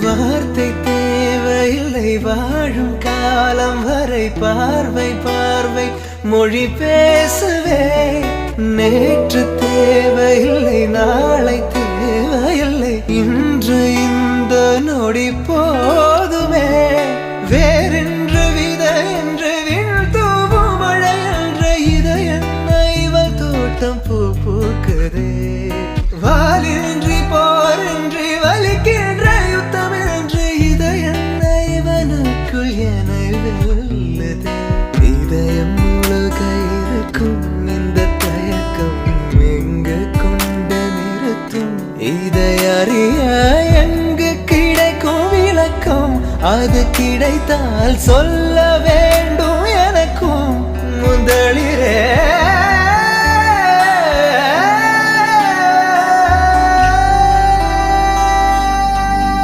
வார்த்தை தேவையில்லை வாழும் காலம் வரை பார்வை பார்வை மொழி பேசவே நேற்று தேவையில்லை நாளை தேவையில்லை இன்று இந்த நொடி போதுமே வேறென்று விதை என்று விழ் தூவும் மழை என்ற இதை என்ன இவள் தோட்டம் பூ பூக்குதே வாலின்றி போரின்றி வலிக்கின்ற யுத்தம் என்று இதை என்ன இவனுக்குள் என வெல்லுதே இதயம் முழுக இருக்கும் இந்த தயக்கம் எங்கு கொண்டு நிறுத்தும் இதை அறிய எங்கு கிடைக்கும் விளக்கம் அது கிடைத்தால் சொல்லவே